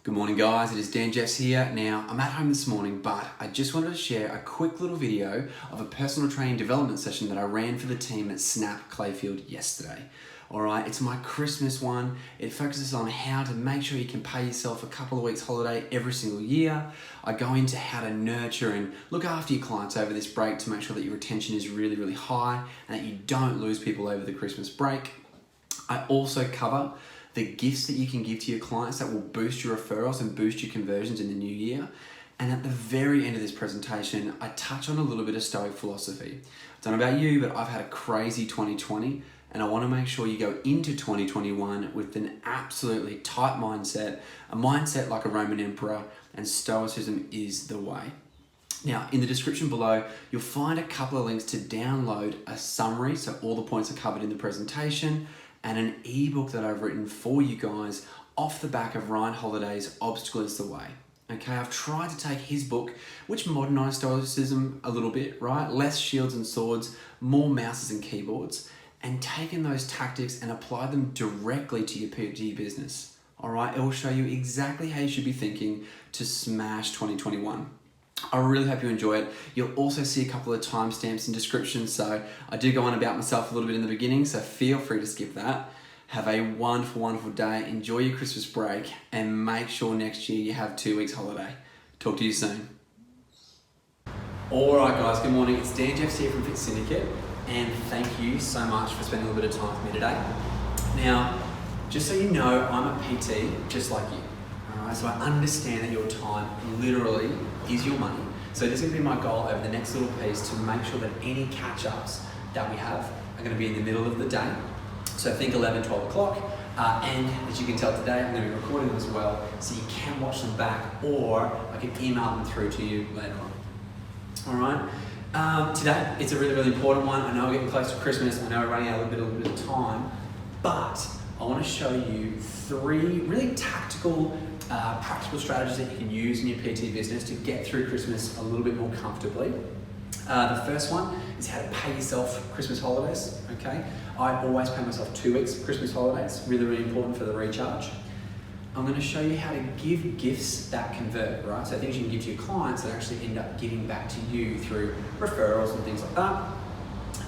Good morning guys, it is Dan Jeffs here. Now, I'm at home this morning, but I just wanted to share a quick little video of a personal training development session that I ran for the team at Snap Clayfield yesterday. Alright, it's my Christmas one. It focuses on how to make sure you can pay yourself a couple of weeks holiday every single year. I go into how to nurture and look after your clients over this break to make sure that your retention is really high and that you don't lose people over the Christmas break. I also cover the gifts that you can give to your clients that will boost your referrals and boost your conversions in the new year. And at the very end of this presentation, I touch on a little bit of Stoic philosophy. I don't know about you, but I've had a crazy 2020 and I want to make sure you go into 2021 with an absolutely tight mindset, a mindset like a Roman emperor, and Stoicism is the way. Now, in the description below, you'll find a couple of links to download a summary, so all the points are covered in the presentation, and an ebook that I've written for you guys off the back of Ryan Holiday's Obstacle is the Way. Okay, I've tried to take his book, which modernized Stoicism a little bit, right? Less shields and swords, more mouses and keyboards, and taken those tactics and applied them directly to your PT business. All right, it will show you exactly how you should be thinking to smash 2021. I really hope you enjoy it. You'll also see a couple of timestamps in description, so I do go on about myself a little bit in the beginning, so feel free to skip that. Have a wonderful day, enjoy your Christmas break, and make sure next year you have 2 weeks holiday. Talk to you soon. Alright guys, good morning. It's Dan Jeffs here from Fit Syndicate, and thank you so much for spending a little bit of time with me today. Now, just so you know, I'm a PT just like you. Alright, so I understand that your time literally is your money. So this is going to be my goal over the next little piece to make sure that any catch-ups that we have are going to be in the middle of the day. So think 11, 12 o'clock. And as you can tell today, I'm going to be recording them as well, so you can watch them back, or I can email them through to you later on. Alright, today it's a really important one. I know we're getting close to Christmas, I know we're running out a little bit of time, but I want to show you 3 really tactical, practical strategies that you can use in your PT business to get through Christmas a little bit more comfortably. The first one is how to pay yourself Christmas holidays, okay? I always pay myself 2 weeks Christmas holidays, really important for the recharge. I'm going to show you how to give gifts that convert, right? So things you can give to your clients that actually end up giving back to you through referrals and things like that.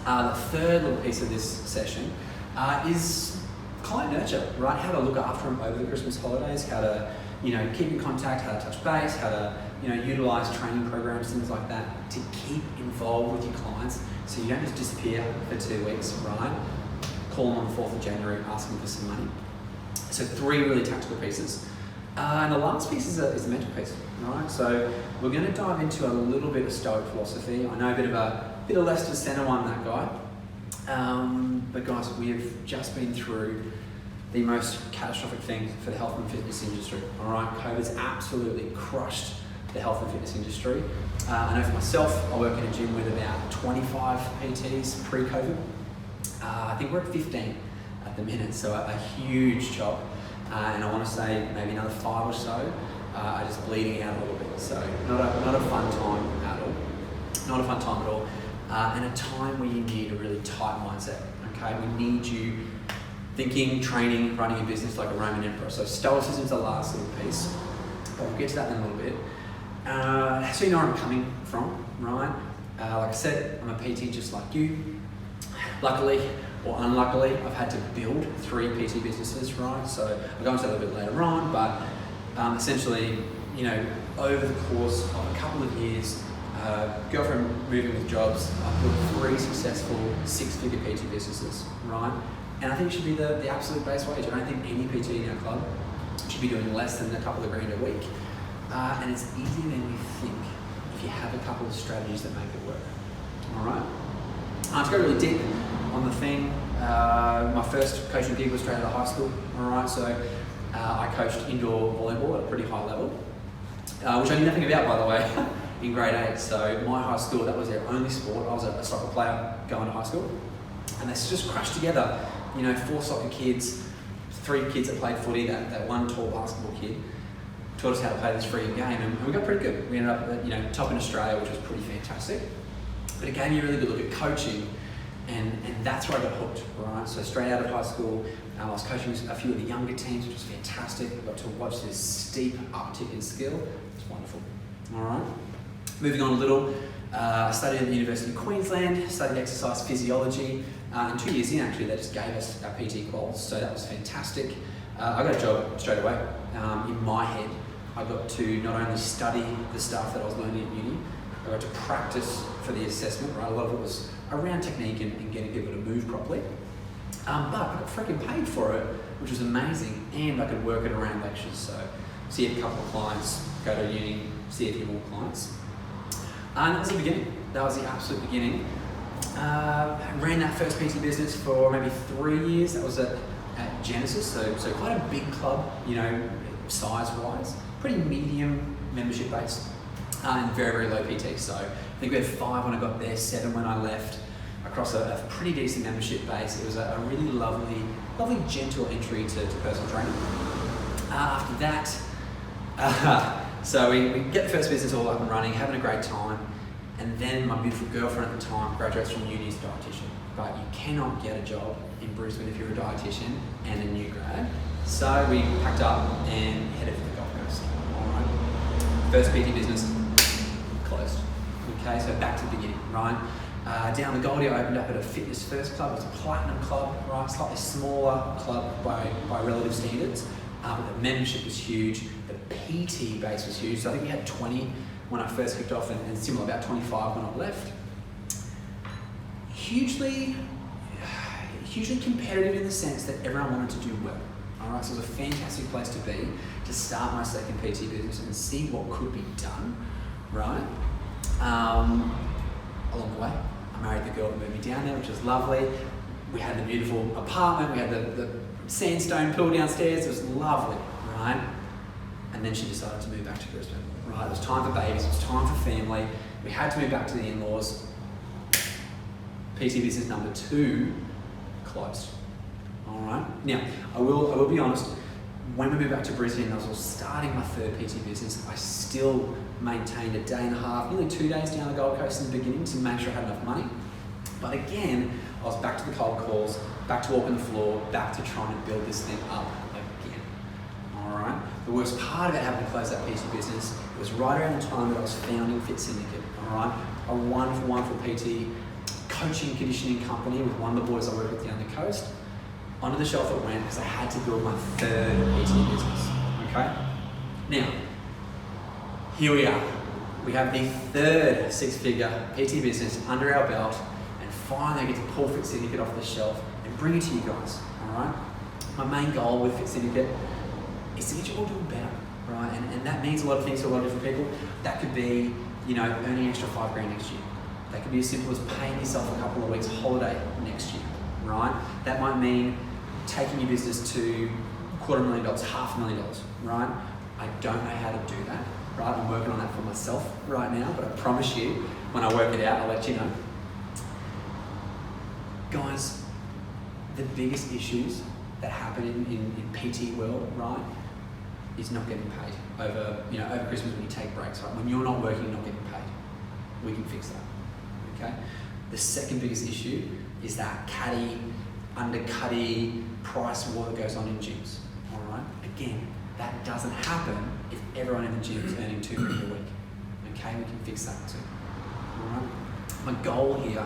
The third little piece of this session is client nurture, right? How to look after them over the Christmas holidays, how to, keep in contact, how to touch base, how to, utilize training programs, things like that, to keep involved with your clients so you don't just disappear for 2 weeks, right? Call them on the 4th of January, ask them for some money. So 3 really tactical pieces. And the last piece is the mental piece, right? So we're going to dive into a little bit of Stoic philosophy. I know a bit of left of center one, that guy. But guys, we have just been through the most catastrophic thing for the health and fitness industry. All right, COVID's absolutely crushed the health and fitness industry. I know for myself, I work in a gym with about 25 PTs pre-COVID. I think we're at 15 at the minute, so a huge job. And I want to say maybe another 5 or so are just bleeding out a little bit. So not a fun time at all. Not a fun time at all. And a time where you need a really tight mindset. Okay, we need you thinking, training, running a business like a Roman emperor. So Stoicism is the last little piece, but we'll get to that in a little bit. So you know where I'm coming from, right? Like I said, I'm a PT just like you. Luckily or unluckily, I've had to build 3 PT businesses, right? So I'll go into that a little bit later on, but essentially, over the course of a couple of years, go from moving with jobs, I've built 3 successful 6-figure PT businesses, right? And I think it should be the absolute base wage. I don't think any PT in our club should be doing less than a couple of grand a week. And it's easier than you think if you have a couple of strategies that make it work. All right. To go really deep on the thing, my first coaching gig was straight out of high school. All right, so I coached indoor volleyball at a pretty high level, which I knew nothing about, by the way, in grade 8. So my high school, that was their only sport. I was a soccer player going to high school, and they just crashed together. 4 soccer kids, 3 kids that played footy, that one tall basketball kid taught us how to play this free game, and we got pretty good. We ended up top in Australia, which was pretty fantastic. But it gave me a really good look at coaching And that's where I got hooked, right? So straight out of high school, I was coaching a few of the younger teams, which was fantastic. I got to watch this steep uptick in skill. It's wonderful. All right. Moving on a little, I studied at the University of Queensland, studied exercise physiology. And 2 years in, actually, they just gave us our PT quals, so that was fantastic. I got a job straight away. In my head, I got to not only study the stuff that I was learning at uni, I got to practice for the assessment, right? A lot of it was around technique and getting people to move properly. But I got freaking paid for it, which was amazing, and I could work it around lectures. So see a couple of clients, go to uni, see a few more clients. And that was the beginning. That was the absolute beginning. Ran that first PT business for maybe 3 years. That was at Genesis, so quite a big club, you know, size-wise. Pretty medium membership base, and very, very low PT. So I think we had 5 when I got there, 7 when I left, across a pretty decent membership base. It was a really lovely, gentle entry to personal training. After that, so we get the first business all up and running, having a great time. And then my beautiful girlfriend at the time graduates from uni as a dietitian. But you cannot get a job in Brisbane if you're a dietitian and a new grad. So we packed up and headed for the Gold Coast. All right. First PT business closed. Okay, so back to the beginning, right? Down the Goldie, I opened up at a Fitness First club. It was a platinum club, right? Slightly smaller club by relative standards. But the membership was huge. The PT base was huge. So I think we had 20 when I first kicked off, and similar, about 25 when I left. Hugely competitive in the sense that everyone wanted to do well. All right, so it was a fantastic place to be, to start my second PT business and see what could be done, right? Along the way, I married the girl that moved me down there, which was lovely. We had the beautiful apartment, we had the sandstone pool downstairs, it was lovely, right? And then she decided to move back to Brisbane. Right, it was time for babies, it was time for family. We had to move back to the in-laws. PT business number 2 closed. All right. Now, I will be honest. When we moved back to Brisbane, I was starting my third PT business. I still maintained a day and a half, nearly 2 days down the Gold Coast in the beginning to make sure I had enough money. But again, I was back to the cold calls, back to walking the floor, back to trying to build this thing up again. All right. The worst part about having to close that PT business, it was right around the time that I was founding Fit Syndicate. All right. A wonderful PT coaching and conditioning company with one of the boys I work with down the coast. Onto the shelf it went because I had to build my third PT business. Okay. Now, here we are. We have the third 6-figure PT business under our belt, and finally I get to pull Fit Syndicate off the shelf and bring it to you guys. All right. My main goal with Fit Syndicate is to get you all doing better, right? And that means a lot of things to a lot of different people. That could be, you know, earning extra $5,000 next year. That could be as simple as paying yourself a couple of weeks holiday next year, right? That might mean taking your business to $250,000, $500,000, right? I don't know how to do that, right? I'm working on that for myself right now, but I promise you, when I work it out, I'll let you know. Guys, the biggest issues that happen in PT world, right, is not getting paid over Christmas when you take breaks, right? When you're not working, you're not getting paid. We can fix that, okay? The second biggest issue is that catty, undercutty price war that goes on in gyms, all right? Again, that doesn't happen if everyone in the gym is earning $2 million a week, okay? We can fix that too, all right? My goal here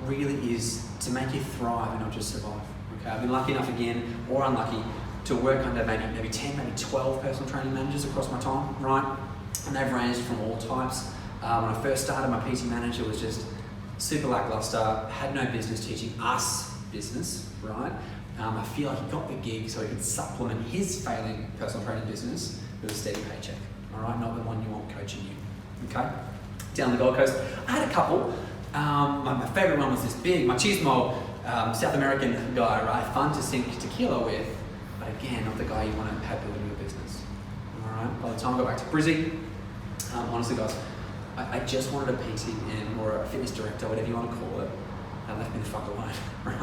really is to make you thrive and not just survive, okay? I've been lucky enough again, or unlucky, to work under maybe 10, maybe 12 personal training managers across my time, right? And they've ranged from all types. When I first started, my PT manager was just super lackluster, had no business teaching us business, right? I feel like he got the gig so he could supplement his failing personal training business with a steady paycheck, all right? Not the one you want coaching you, okay? Down the Gold Coast, I had a couple. My favourite one was this big, machismo, South American guy, right? Fun to sink tequila with, but again, not the guy you want to have building your business, all right? By the time I got back to Brizzy, honestly guys, I just wanted a PT or a fitness director, whatever you want to call it. That left me the fuck alone, right?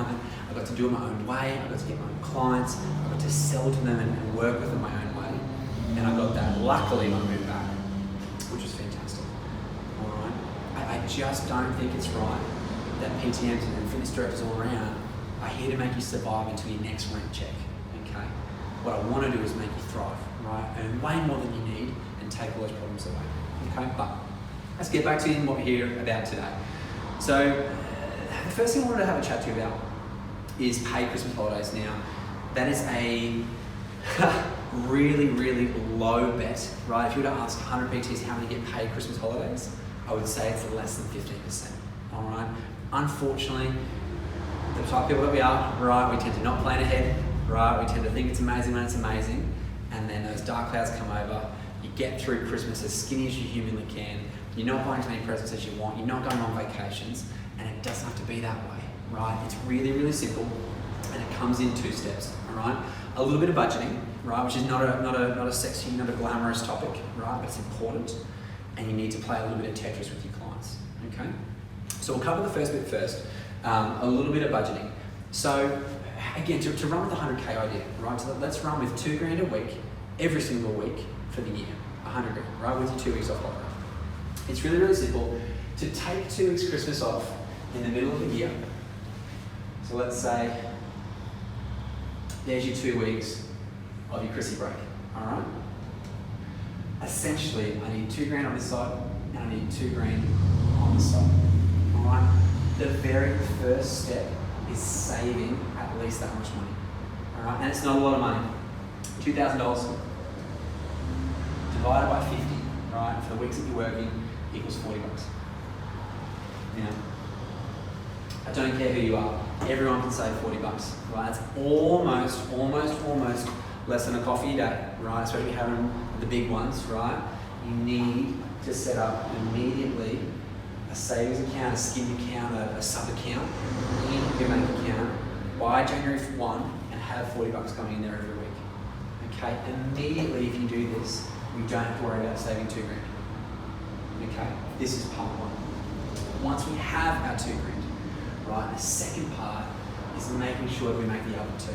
I got to do it my own way, I got to get my own clients, I got to sell to them and work with them my own way. And I got that luckily when I moved back, which was fantastic, all right? I just don't think it's right that PTMs and fitness directors all around are here to make you survive until your next rent check, okay? What I want to do is make you thrive, right? Earn way more than you need and take all those problems away, okay? But let's get back to what we're here about today. So the first thing I wanted to have a chat to you about is paid Christmas holidays. Now, that is a really, really low bet, right? If you were to ask 100 PTs how many get paid Christmas holidays, I would say it's less than 15%, all right? Unfortunately, the type of people that we are, right, we tend to not plan ahead, right? We tend to think it's amazing when it's amazing, and then those dark clouds come over. You get through Christmas as skinny as you humanly can. You're not buying as many presents as you want. You're not going on vacations, and it doesn't have to be that way, right? It's really, really simple, and it comes in 2 steps, all right? A little bit of budgeting, right, which is not a sexy, not a glamorous topic, right, but it's important, and you need to play a little bit of Tetris with your clients, okay? So we'll cover the first bit first, a little bit of budgeting. So again, to run with the 100K idea, right, so let's run with $2,000 a week, every single week for the year, 100 grand, right, with your 2 weeks off holiday. It's really, really simple to take 2 weeks Christmas off in the middle of the year. So let's say there's your 2 weeks of your Chrissy break, all right? Essentially, I need $2,000 on this side, and I need $2,000 on this side, all right? The very first step is saving at least that much money, all right? And it's not a lot of money. $2,000 divided by 50, right, for the weeks that you're working equals $40. Now, I don't care who you are, everyone can save $40, right? It's almost less than a coffee a day, right? Especially if you're having the big ones, right? You need to set up immediately a savings account, a skim account, a sub account in your bank account by January 1 and have $40 coming in there every week, okay? Immediately if you do this, you don't have to worry about saving $2,000, okay? This is part 1. Once we have our $2,000, right, the second part is making sure that we make the other 2.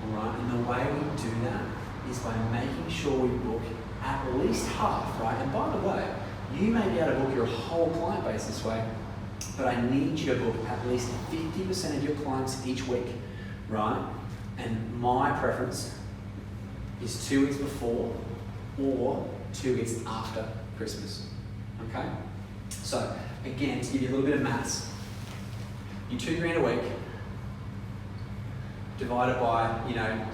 All right, and the way we do that is by making sure we book at least half, right? And by the way, you may be able to book your whole client base this way, but I need you to book at least 50% of your clients each week, right? And my preference is 2 weeks before or 2 weeks after Christmas, okay? So again, to give you a little bit of maths, your $2,000 a week divided by,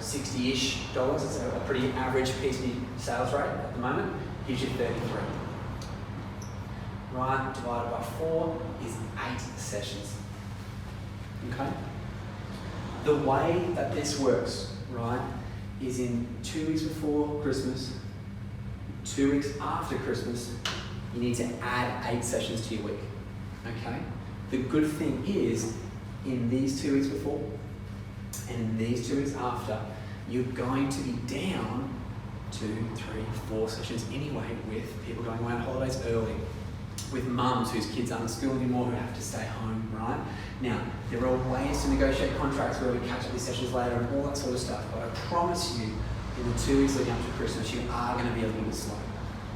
60-ish dollars, it's a pretty average PT sales rate at the moment, gives you 33. Right, divided by 4 is 8 sessions, okay? The way that this works, right, is in 2 weeks before Christmas, 2 weeks after Christmas, you need to add 8 sessions to your week, okay? The good thing is, in these 2 weeks before and these 2 weeks after, you're going to be down 2, 3, 4 sessions anyway with people going away on holidays early, with mums whose kids aren't at school anymore who have to stay home, right? Now, there are ways to negotiate contracts where we catch up these sessions later and all that sort of stuff, but I promise you, in the 2 weeks leading up to Christmas, you are going to be a little bit slow,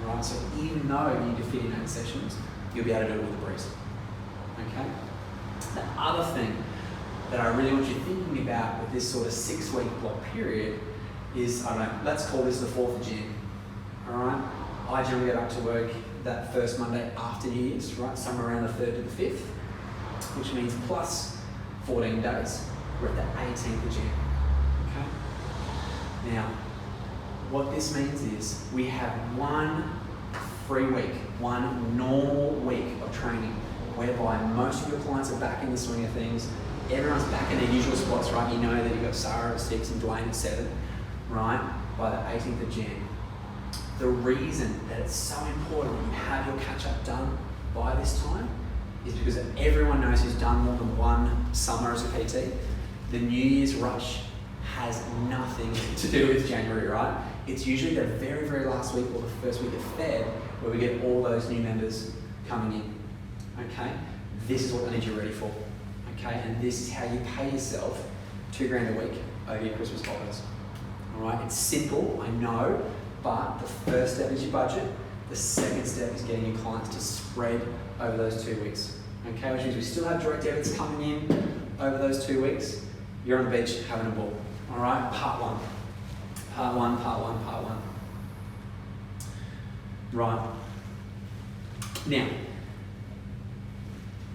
right? So even though you need to fit in 8 sessions, you'll be able to do it with a breeze, okay? The other thing that I really want you thinking about with this sort of 6-week block period is, I don't know, let's call this the 4th of June, all right? I generally go back to work that first Monday after New Year's, right? Somewhere around the 3rd to the 5th, which means plus 14 days, we're at the 18th of June, okay? Now, what this means is we have one free week, one normal week of training, whereby most of your clients are back in the swing of things. Everyone's back in their usual spots, right? You know that you've got Sarah at 6 and Dwayne at 7, right? By the 18th of June. The reason that it's so important that you have your catch-up done by this time is because everyone knows who's done more than one summer as a PT. The New Year's rush has nothing to do with January, right? It's usually the very, very last week or the first week of Feb where we get all those new members coming in, okay? This is what I need you ready for, okay? And this is how you pay yourself $2,000 a week over your Christmas holidays, all right? It's simple, I know, but the first step is your budget. The second step is getting your clients to spread over those 2 weeks, Okay, which means we still have direct debits coming in over those 2 weeks. You're on the beach having a ball. All right, part one. Right. Now,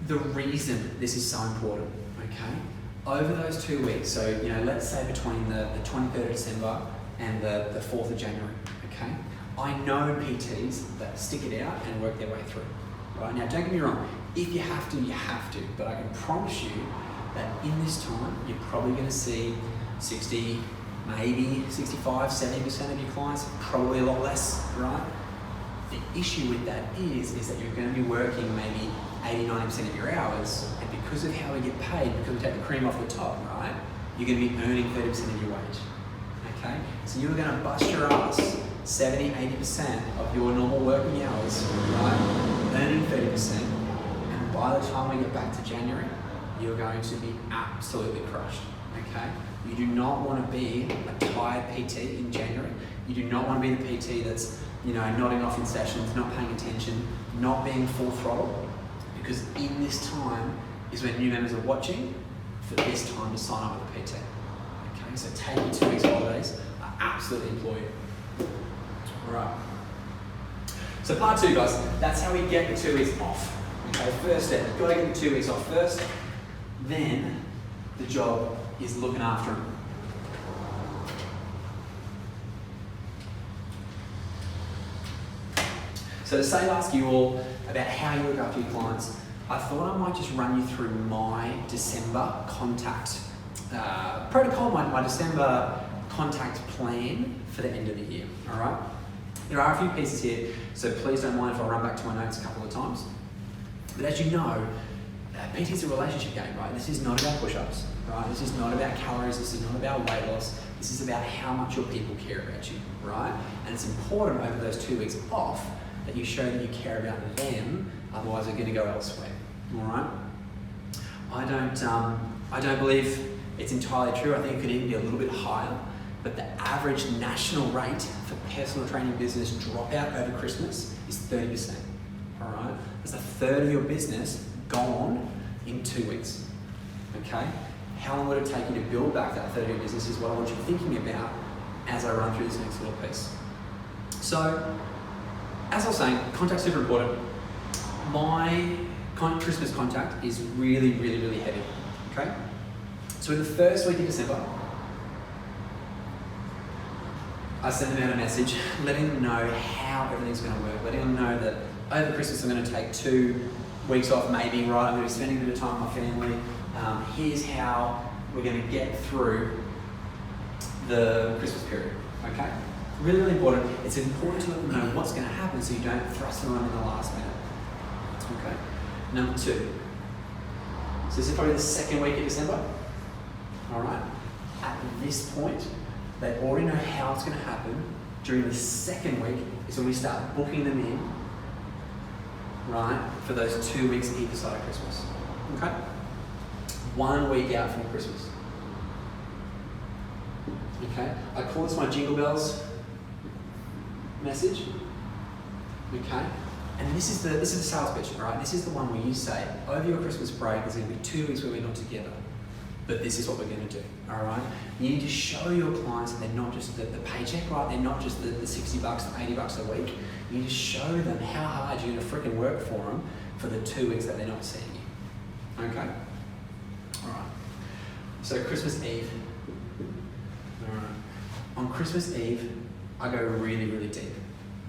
the reason this is so important, okay? Over those 2 weeks, so let's say between the 23rd of December and the 4th of January, okay? I know PTs that stick it out and work their way through. Right? Now, don't get me wrong, if you have to, you have to, but I can promise you that in this time, you're probably going to see 60, maybe 65, 70% of your clients, probably a lot less, right? The issue with that is that you're going to be working maybe 80, 90% of your hours, and because of how we get paid, because we take the cream off the top, right, you're going to be earning 30% of your wage, okay? So you're going to bust your ass 70, 80% of your normal working hours, right, earning 30%, and by the time we get back to January, you're going to be absolutely crushed, okay? You do not want to be a tired PT in January. You do not want to be the PT that's, nodding off in sessions, not paying attention, not being full throttle, because in this time is when new members are watching for this time to sign up with a PT. Okay, so taking 2 weeks holidays, I absolutely employ you. All right. So part two, guys, that's how we get the 2 weeks off. Okay, first step, you've got to get the 2 weeks off first, then the job is looking after them. So to save ask you all about how you look after your clients, I thought I might just run you through my December contact protocol, my December contact plan for the end of the year, all right? There are a few pieces here, so please don't mind if I run back to my notes a couple of times. But as you know, PT is a relationship game, right? This is not about push-ups, right? This is not about calories, this is not about weight loss, this is about how much your people care about you, right? And it's important over those 2 weeks off that you show that you care about them, otherwise they're going to go elsewhere. All right? I don't believe it's entirely true. I think it could even be a little bit higher. But the average national rate for personal training business dropout over Christmas is 30%. All right? That's a third of your business gone in 2 weeks. Okay? How long would it take you to build back that third of your business is what I want you thinking about as I run through this next little piece. So, as I was saying, contact's super important. My Christmas contact is really, really, really heavy, okay? So in the first week of December, I send them out a message, letting them know how everything's gonna work, letting them know that over Christmas I'm gonna take 2 weeks off maybe, right? I'm gonna be spending a bit of time with my family. Here's how we're gonna get through the Christmas period, okay? Really, really important. It's important to let them know what's going to happen so you don't thrust them on in the last minute. Okay. Number 2. So this is probably the second week of December. All right. At this point, they already know how it's going to happen. During the second week is when we start booking them in, right, for those 2 weeks either side of Christmas. Okay. 1 week out from Christmas. Okay. I call this my jingle bells message, okay? And this is the sales pitch, right? This is the one where you say, over your Christmas break, there's going to be 2 weeks where we're not together, but this is what we're going to do, all right? You need to show your clients that they're not just the paycheck, right? They're not just the $60 or $80 a week. You need to show them how hard you're going to freaking work for them for the 2 weeks that they're not seeing you, okay? All right. So Christmas Eve, all right. On Christmas Eve, I go really, really deep,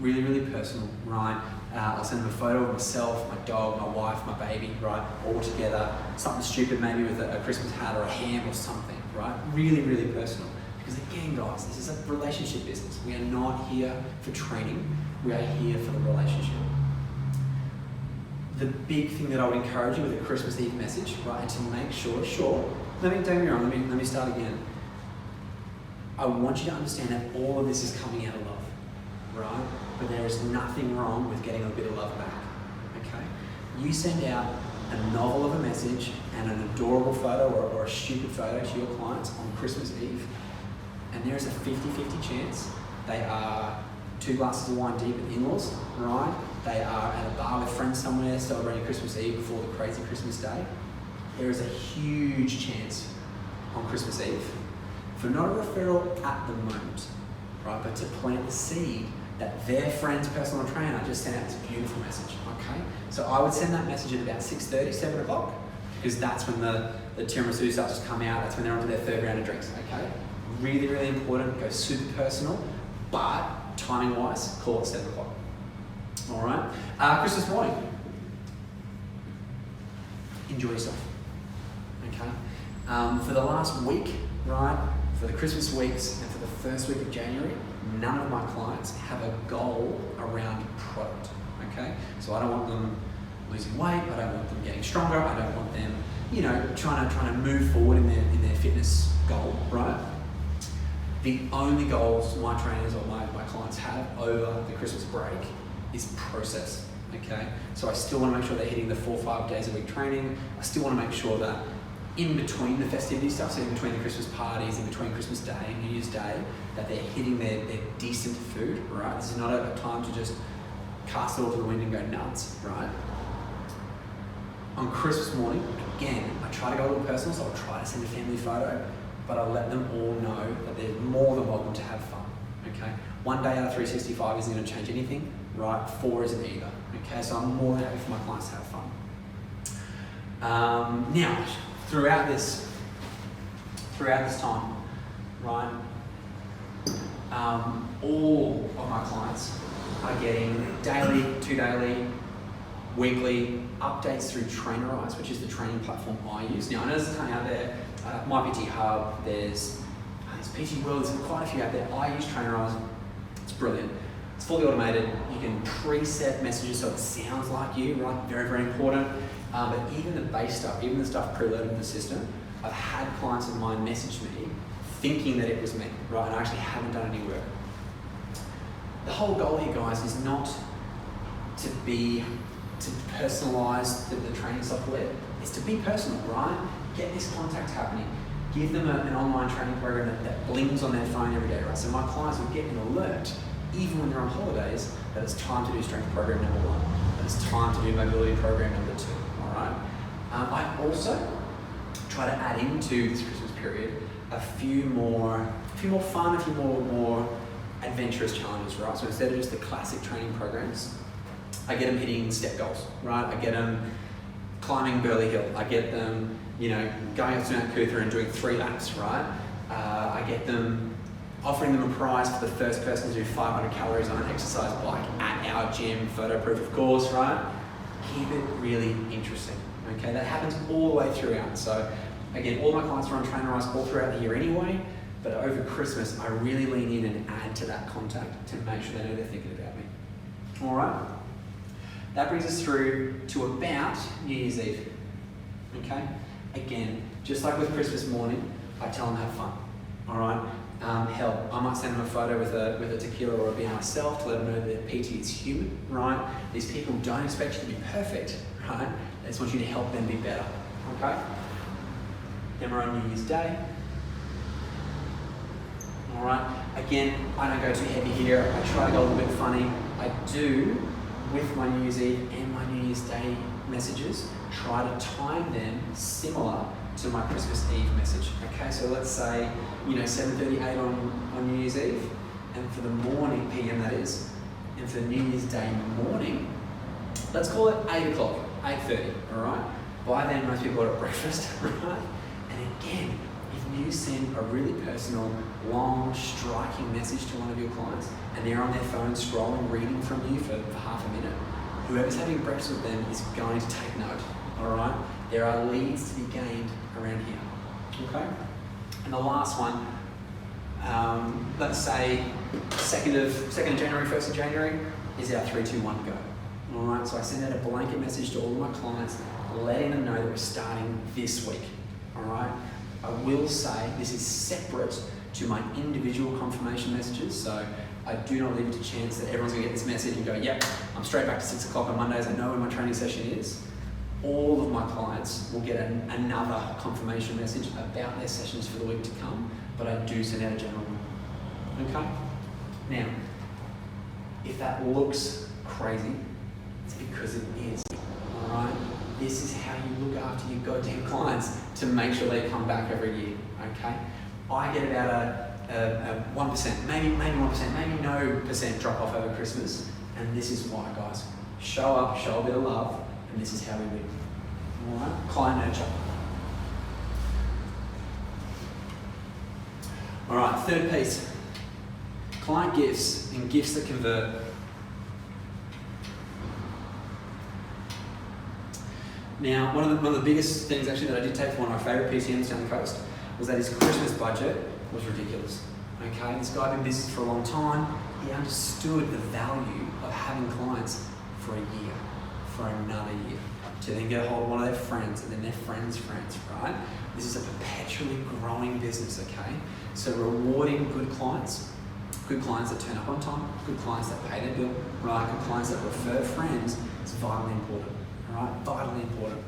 really, really personal, right? I'll send them a photo of myself, my dog, my wife, my baby, right? All together, something stupid maybe with a Christmas hat or a ham or something, right? Really, really personal. Because again, guys, this is a relationship business. We are not here for training, we are here for the relationship. The big thing that I would encourage you with a Christmas Eve message, right, and to make sure, don't get me wrong, let me start again. I want you to understand that all of this is coming out of love, right? But there is nothing wrong with getting a bit of love back, okay? You send out a novel of a message and an adorable photo or a stupid photo to your clients on Christmas Eve, and there is a 50-50 chance they are 2 glasses of wine deep with in-laws, right? They are at a bar with friends somewhere celebrating Christmas Eve before the crazy Christmas day. There is a huge chance on Christmas Eve for not a referral at the moment, right, but to plant the seed that their friend's personal trainer just sent out this beautiful message, okay? So I would send that message at about 6:30, 7 o'clock, because that's when the tiramisu starts to come out, that's when they're onto their 3rd round of drinks, okay? Really, really important, go super personal, but timing-wise, call it 7 o'clock. All right, Christmas morning. Enjoy yourself, okay? For the last week, right, for the Christmas weeks and for the first week of January, none of my clients have a goal around product, okay? So I don't want them losing weight, I don't want them getting stronger, I don't want them, you know, trying to move forward in their fitness goal, right? The only goals my trainers or my clients have over the Christmas break is process, okay? So I still want to make sure they're hitting the 4 or 5 days a week training. I still want to make sure that in between the festivity stuff, so in between the Christmas parties, in between Christmas Day and New Year's Day, that they're hitting their decent food, right? This is not a time to just cast it all to the wind and go nuts, right? On Christmas morning, again, I try to go a little personal, so I'll try to send a family photo, but I'll let them all know that they're more than welcome to have fun, okay? 1 day out of 365 isn't going to change anything, right? 4 isn't either, okay? So I'm more than happy for my clients to have fun. Now, throughout this time, right, all of my clients are getting daily, 2 daily, weekly updates through Trainerize, which is the training platform I use. Now, I know there's a ton out there. My PT Hub, there's PT World, there's quite a few out there. I use Trainerize. It's brilliant. It's fully automated. You can preset messages so it sounds like you, right? Very, very important. But even the base stuff, even the stuff preloaded in the system, I've had clients of mine message me thinking that it was me, right? And I actually haven't done any work. The whole goal here, guys, is not to personalize the training software. It's to be personal, right? Get this contact happening. Give them an online training program that blings on their phone every day, right? So my clients will get an alert, even when they're on holidays, that it's time to do strength program number 1, that it's time to do mobility program number 2, all right? I also try to add into this Christmas period a few more fun, a few more adventurous challenges, right? So instead of just the classic training programs, I get them hitting step goals, right? I get them climbing Burley Hill. I get them, you know, going up to Mount Cootha and doing 3 laps, right? I get them offering them a prize for the first person to do 500 calories on an exercise bike at our gym, photo proof of course, right? Keep it really interesting, okay? That happens all the way throughout. So again, all my clients are on Trainerize all throughout the year anyway, but over Christmas, I really lean in and add to that contact to make sure they know they're thinking about me. All right? That brings us through to about New Year's Eve, okay? Again, just like with Christmas morning, I tell them have fun, all right? Hell, I might send them a photo with a tequila or a beer myself to let them know that PT is human, right? These people don't expect you to be perfect, right? They just want you to help them be better, okay? Then we're on New Year's Day. All right, again, I don't go too heavy here. I try to go a little bit funny. I do, with my New Year's Eve and my New Year's Day messages, try to time them similar to my Christmas Eve message. Okay, so let's say, 7:38 on New Year's Eve, and for the morning, PM that is, and for New Year's Day morning, let's call it 8 o'clock, 8:30, all right? By then, most people are at breakfast, right? And again, if you send a really personal, long, striking message to one of your clients, and they're on their phone scrolling, reading from you for half a minute, whoever's having breakfast with them is going to take note, all right? There are leads to be gained around here, okay? And the last one, let's say 2nd of January, 1st of January, is our 3, 2, 1, go. All right, so I send out a blanket message to all of my clients, letting them know that we're starting this week, all right? I will say this is separate to my individual confirmation messages, so I do not leave it to chance that everyone's gonna get this message and go, yep, I'm straight back to 6 o'clock on Mondays, I know when my training session is. All of my clients will get another confirmation message about their sessions for the week to come, but I do send out a general one, okay? Now, if that looks crazy, it's because it is, all right? This is how you look after your goddamn clients to make sure they come back every year, okay? I get about a 1%, maybe 1%, maybe no percent drop off over Christmas, and this is why, guys. Show up, show a bit of love, and this is how we win, all right? Client nurture. All right, third piece, client gifts and gifts that convert. Now, one of the biggest things actually that I did take from one of my favourite PCMs down the coast was that his Christmas budget was ridiculous. Okay, this guy had been in business for a long time. He understood the value of having clients for a year, for another year, to then get a hold of one of their friends and then their friends' friends, right? This is a perpetually growing business, okay? So rewarding good clients that turn up on time, good clients that pay their bill, right? Good clients that refer friends is vitally important, all right? Vitally important.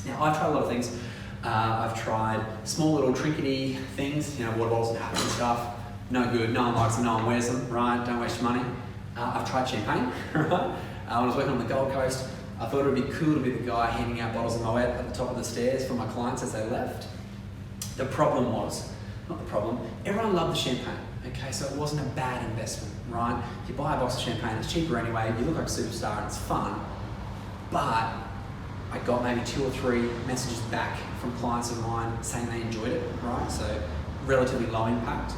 Now, I've tried a lot of things. I've tried small little trinkety things, you know, water bottles and hats and stuff. No good, no one likes them, no one wears them, right? Don't waste your money. I've tried champagne, right? When I was working on the Gold Coast, I thought it would be cool to be the guy handing out bottles of Moet at the top of the stairs for my clients as they left. The problem was, not the problem, everyone loved the champagne, okay? So it wasn't a bad investment, right? If you buy a box of champagne, it's cheaper anyway, you look like a superstar and it's fun, but I got maybe 2 or 3 messages back from clients of mine saying they enjoyed it, right? So relatively low impact.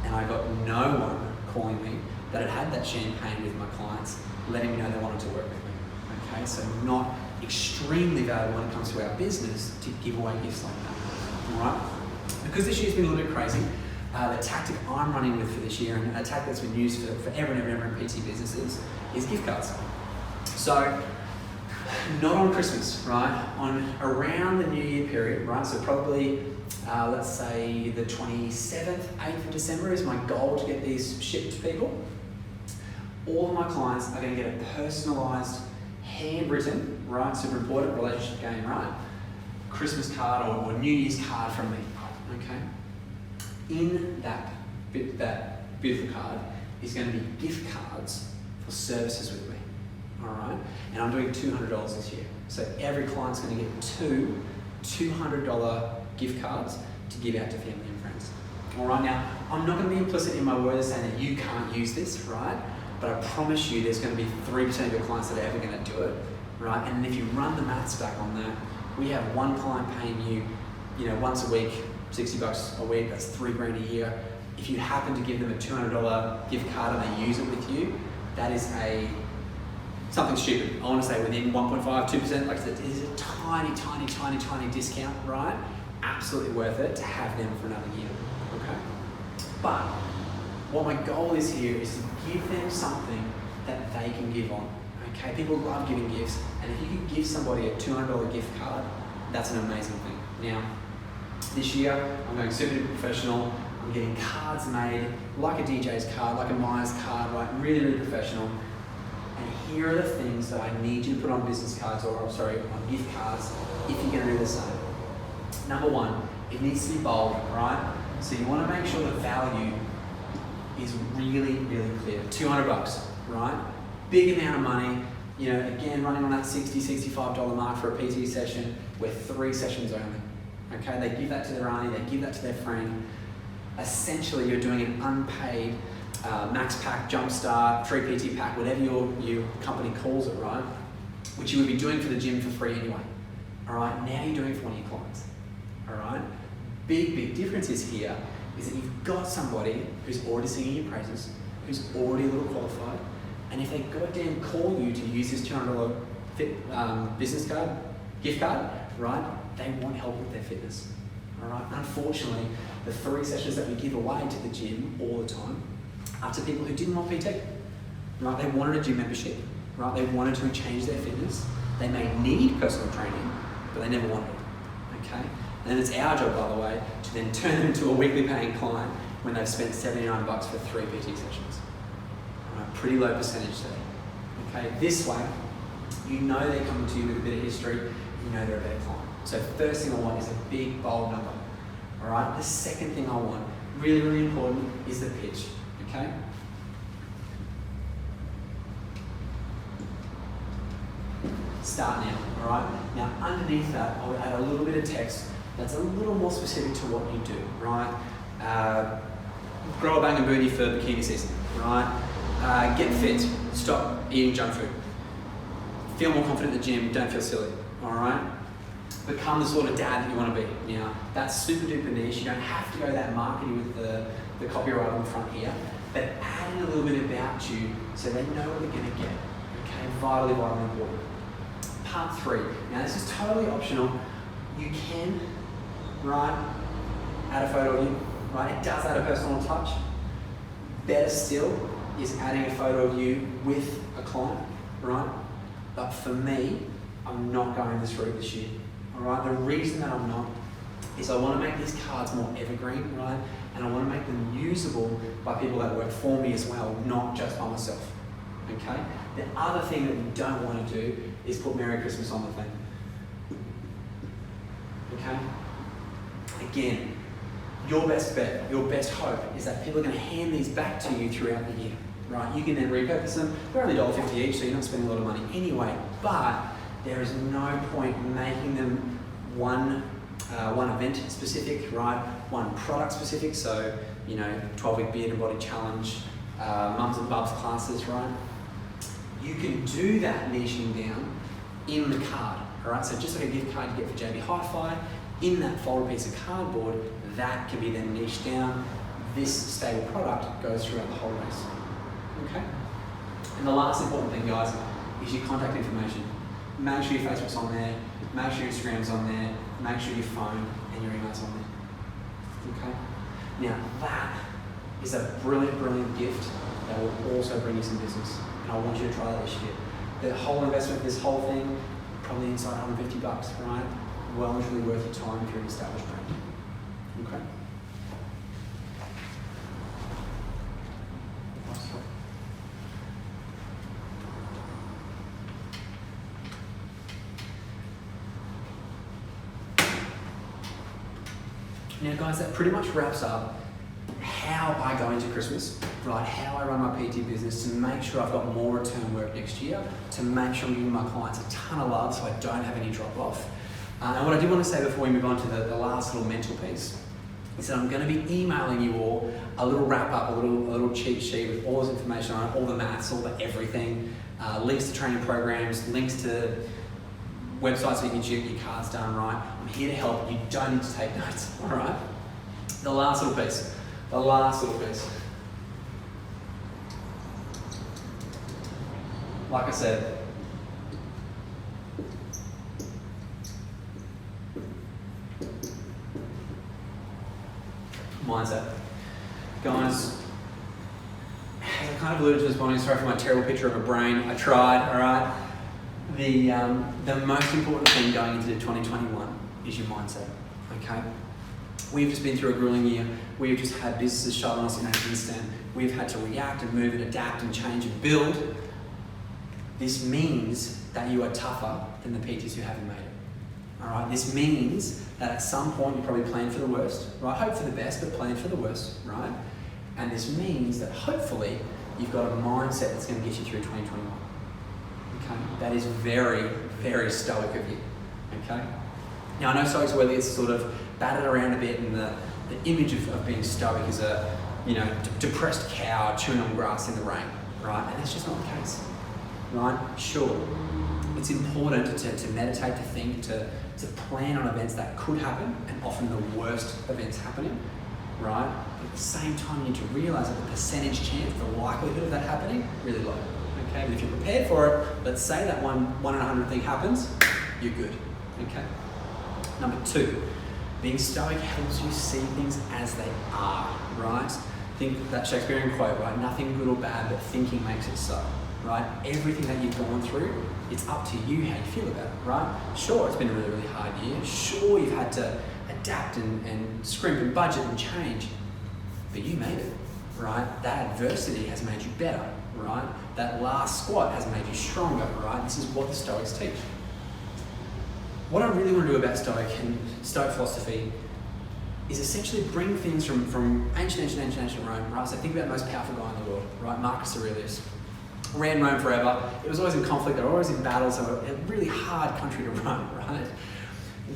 And I got no one calling me that had that champagne with my clients, letting me know they wanted to work with me. Okay, so not extremely valuable when it comes to our business to give away gifts like that. All right? Because this year's been a little bit crazy, the tactic I'm running with for this year, and a tactic that's been used for ever and ever in PT businesses, is gift cards. So, not on Christmas, right? On around the New Year period, right? So probably, let's say the 27th, 8th of December is my goal to get these shipped to people. All of my clients are going to get a personalised, handwritten, right? Super important relationship game, right? Christmas card or New Year's card from me, okay? In that beautiful card is going to be gift cards for services with me. All right, and I'm doing $200 this year. So every client's going to get 2 $200 gift cards to give out to family and friends. All right, now, I'm not going to be implicit in my words saying that you can't use this, right? But I promise you there's going to be 3% of your clients that are ever going to do it, right? And if you run the maths back on that, we have one client paying you know, once a week, $60 a week, that's $3,000 a year. If you happen to give them a $200 gift card and they use it with you, that is something stupid. I want to say within 1.5, 2%, like it is a tiny discount, right? Absolutely worth it to have them for another year, okay? But what my goal is here is to give them something that they can give on, okay? People love giving gifts, and if you can give somebody a $200 gift card, that's an amazing thing. Now, this year, I'm going super duper professional. I'm getting cards made, like a DJ's card, like a Myers card, right? Really, really professional. And here are the things that I need you to put on business cards, or sorry, on gift cards, if you're going to do the same. Number one, it needs to be bold, right? So you want to make sure the value is really, really clear. $200, right? Big amount of money. You know, again, running on that $60, $65 mark for a PT session, with 3 sessions only. Okay, they give that to their auntie, they give that to their friend. Essentially, you're doing an unpaid max pack, jumpstart, free PT pack, whatever your company calls it, right? Which you would be doing for the gym for free anyway. All right, now you're doing it for one of your clients. All right, big difference is here is that you've got somebody who's already singing your praises, who's already a little qualified, and if they goddamn call you to use this $200 business card, gift card, right? They want help with their fitness. All right. Unfortunately, the 3 sessions that we give away to the gym all the time are to people who didn't want PT. Right? They wanted a gym membership. Right? They wanted to change their fitness. They may need personal training, but they never wanted it. Okay. And it's our job, by the way, to then turn them into a weekly paying client when they've spent $79 for 3 PT sessions. All right. Pretty low percentage there. Okay. This way, you know they're coming to you with a bit of history. You know they're a better client. So first thing I want is a big, bold number. All right. The second thing I want, really, really important, is the pitch. Okay. start now, all right? Now, underneath that, I would add a little bit of text that's a little more specific to what you do, right? Grow a bang and booty for bikini season, right? Get fit, stop eating junk food. Feel more confident in the gym, don't feel silly, all right? Become the sort of dad that you want to be. Now, that's super duper niche. You don't have to go that marketing with the copyright on the front here, but add in a little bit about you so they know what they're going to get. Okay, vitally, vitally important. Part 3. Now, this is totally optional. You can, right, add a photo of you, right? It does add a personal touch. Better still is adding a photo of you with a client, right? But for me, I'm not going this route this year. All right, the reason that I'm not is I want to make these cards more evergreen, right? And I want to make them usable by people that work for me as well, not just by myself, okay? The other thing that we don't want to do is put Merry Christmas on the thing, okay? Again, your best bet, your best hope is that people are going to hand these back to you throughout the year, right? You can then repurpose them. They're only $1.50 each, so you're not spending a lot of money anyway, but there is no point making them one event specific, right? One product specific. So, 12-week beard and body challenge, mums and bubs classes, right? You can do that niching down in the card, all right? So just like a gift card you get for JB Hi-Fi, in that folded piece of cardboard, that can be then niched down. This stable product goes throughout the whole race, okay? And the last important thing, guys, is your contact information. Make sure your Facebook's on there, make sure your Instagram's on there, make sure your phone and your email's on there. Okay? Now that is a brilliant, brilliant gift that will also bring you some business. And I want you to try that this year. The whole investment, this whole thing, probably inside $150, right? Well and truly worth your time if you're an established brand. Okay? Now guys, that pretty much wraps up how I go into Christmas, right? How I run my PT business to make sure I've got more return work next year, to make sure I'm giving my clients a ton of love so I don't have any drop off. And what I did want to say before we move on to the last little mental piece is that I'm going to be emailing you all a little wrap up, a little cheat sheet with all this information on it, all the maths, all the everything, links to training programs, links to websites so you can get your cards done right. I'm here to help. You don't need to take notes, all right? The last little piece. Like I said, mindset. Guys, as I kind of alluded to this morning, sorry for my terrible picture of a brain. I tried, all right? The most important thing going into 2021 is your mindset, okay? We've just been through a grueling year. We've just had businesses shut on us in an instant. We've had to react and move and adapt and change and build. This means that you are tougher than the PTs who haven't made it, all right? This means that at some point you probably plan for the worst, right? Hope for the best, but plan for the worst, right? And this means that hopefully you've got a mindset that's going to get you through 2021. Okay, that is very, very stoic of you. Okay. Now I know stoic's word gets sort of battered around a bit, and the image of being stoic is a depressed cow chewing on grass in the rain, right? And that's just not the case, right? Sure, it's important to meditate, to think, to plan on events that could happen, and often the worst events happening, right? But at the same time, you need to realise that the percentage chance, the likelihood of that happening, really low. Okay, but if you're prepared for it, let's say that one in 100 thing happens, you're good. Okay. Number 2, being stoic helps you see things as they are, right? Think that Shakespearean quote, right? Nothing good or bad, but thinking makes it so, right? Everything that you've gone through, it's up to you how you feel about it, right? Sure, it's been a really, really hard year. Sure, you've had to adapt and scrimp and budget and change, but you made it, right? That adversity has made you better, right? That last squat has made you stronger, right? This is what the Stoics teach. What I really want to do about Stoic and Stoic philosophy is essentially bring things from ancient Rome, right? So think about the most powerful guy in the world, right? Marcus Aurelius. ran Rome forever. It was always in conflict, they were always in battle, so a really hard country to run, right?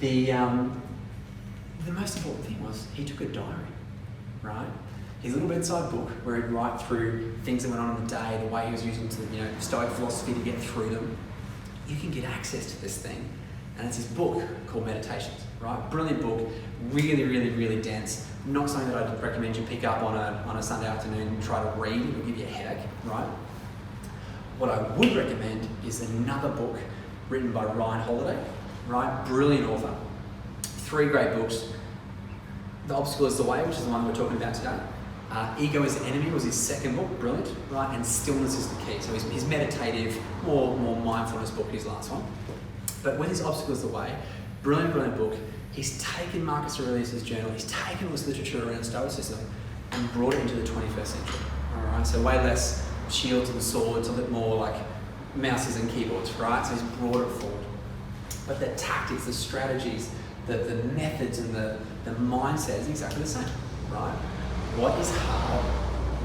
The most important thing was he took a diary, right? His little bedside book where he'd write through things that went on in the day, the way he was using Stoic philosophy to get through them. You can get access to this thing, and it's his book called Meditations, right? Brilliant book, really, really, really dense. Not something that I'd recommend you pick up on a Sunday afternoon and try to read. It will give you a headache, right? What I would recommend is another book written by Ryan Holiday, right? Brilliant author. 3 great books. The Obstacle is the Way, which is the one that we're talking about today. Ego is the Enemy was his second book, brilliant, right? And Stillness is the Key. So his meditative, more mindfulness book, his last one. But with his Obstacle is the Way, brilliant, brilliant book. He's taken Marcus Aurelius' journal, he's taken all this literature around Stoicism and brought it into the 21st century. All right, so way less shields and swords, a bit more like mouses and keyboards, right? So he's brought it forward. But the tactics, the strategies, the methods and the mindset is exactly the same, right? What is hard,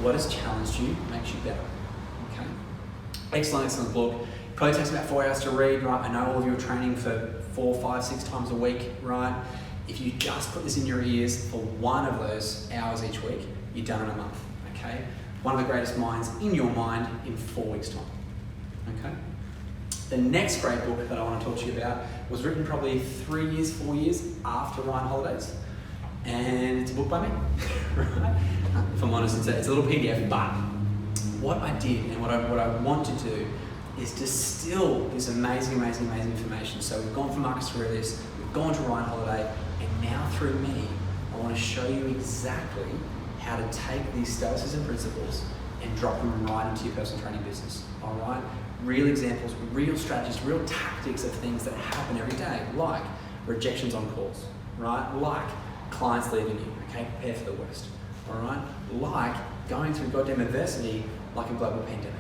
what has challenged you, makes you better, okay? Excellent, excellent book. Probably takes about 4 hours to read, right? I know all of you are training for 4, 5, 6 times a week, right? If you just put this in your ears for one of those hours each week, you're done in a month, okay? One of the greatest minds in your mind in 4 weeks' time, okay? The next great book that I want to talk to you about was written probably 3 years, 4 years after Ryan Holiday's. And it's a book by me, right? If I'm honest, it's a little PDF, but what I did and what I want to do is distill this amazing, amazing, amazing information. So we've gone from Marcus Aurelius, we've gone to Ryan Holiday, and now through me, I want to show you exactly how to take these Stoicism principles and drop them right into your personal training business, all right? Real examples, real strategies, real tactics of things that happen every day, like rejections on calls, right? Like clients leaving you, okay? Prepare for the worst, all right? Like going through goddamn adversity like a global pandemic,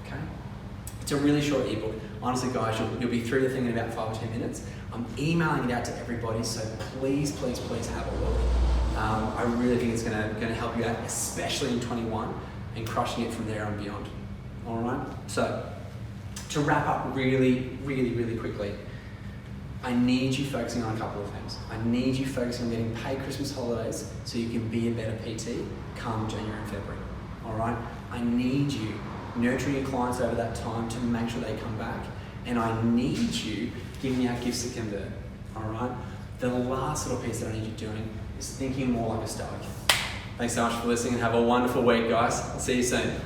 okay? It's a really short ebook. Honestly, guys, you'll be through the thing in about 5 or 10 minutes. I'm emailing it out to everybody, so please, please, please have a look. I really think it's gonna help you out, especially in 21, and crushing it from there and beyond, all right? So, to wrap up really, really, really quickly, I need you focusing on a couple of things. I need you focusing on getting paid Christmas holidays so you can be a better PT come January and February, all right? I need you nurturing your clients over that time to make sure they come back, and I need you giving out gifts that can burn, all right? The last little piece that I need you doing is thinking more like a Stoic. Thanks so much for listening and have a wonderful week, guys. I'll see you soon.